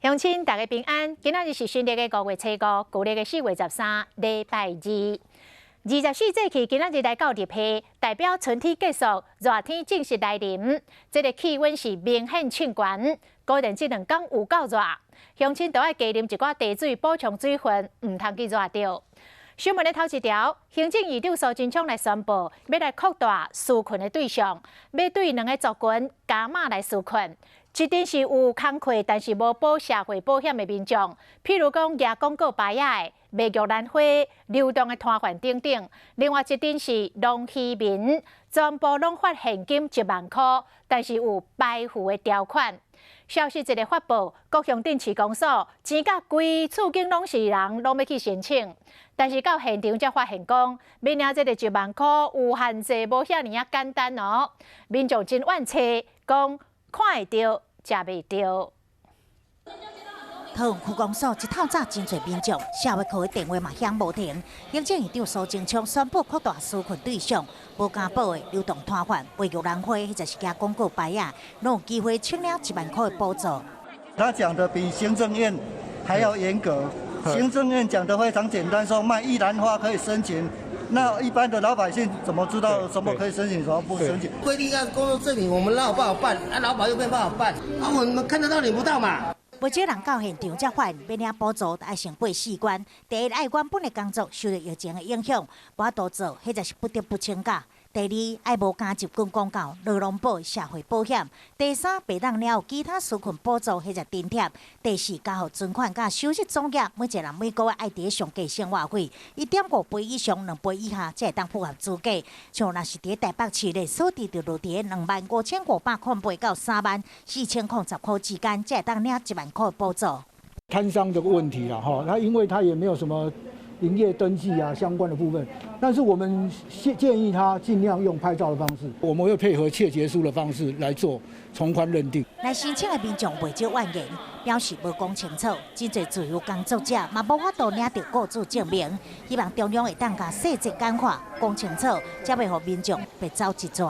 乡亲大家平安，今仔日是新历的5月初5，旧历的4月13，礼拜二。24节气今仔日来到入夏，代表春天结束，热天正式来临。这个气温是明显升悬，果然这2天有够热，乡亲都要加啉一寡茶水补充水分，唔通去热着。新闻的头一条，行政院长苏贞昌来宣布，要来扩大纾困的对象，要对2个族群加码来纾困。一定是有工课，但是无保社会保险的民众，譬如讲举广告牌的、卖玉兰花、流动的摊贩等等。另外一定是农渔民，全部拢发现金1万块，但是有排付的条款。消息一个发布，各乡镇市公所钱甲规厝间拢是人，拢要去申请，但是到现场才发现讲，要领这个1万块有限制，无遐尔啊简单哦。民众真怨气，讲看会到。食袂到。桃园区公所一透早真侪民众，社会科的电话嘛响无停。行政院长苏贞昌宣布扩大纾困对象，无加保的流动摊贩、卖玉兰花或者是加广告牌啊，拢有机会领了1万块的补助。他讲的比行政院还要严格，行政院讲的非常简单，说卖玉兰花可以申请。那一般的老百姓怎么知道什么可以申请，什么不申请？规定要工作证明，我们哪有办法办？啊，劳保又没办法办，啊，我们看得到领不到嘛。不少人到现场才发现，要领补助爱先过4关。第一，爱原本的工作受到疫情的影响，无法度做，或者是不得不请假。第二，爱无加入军广告、劳动保、社会保险。第三，别当了有其他纾困补助或者津贴。第四，加互存款甲收入总额，每一人每个月爱伫上计生活费1.5倍以上，2倍以下才会当符合资格。像若是伫台北市内所得就落伫25508到34010块之间，才会当领1万块补助。摊商这个问题啦，哈，他因为他也没有什么营业登记啊相关的部分，但是我们建议他尽量用拍照的方式，我们会配合切结书的方式来做从宽认定。来申请的民众未少怨言，表示无讲清楚，真侪自由工作者嘛无法度领到雇主证明，希望中央会当甲细节简化讲清楚，才袂互民众白走一逝。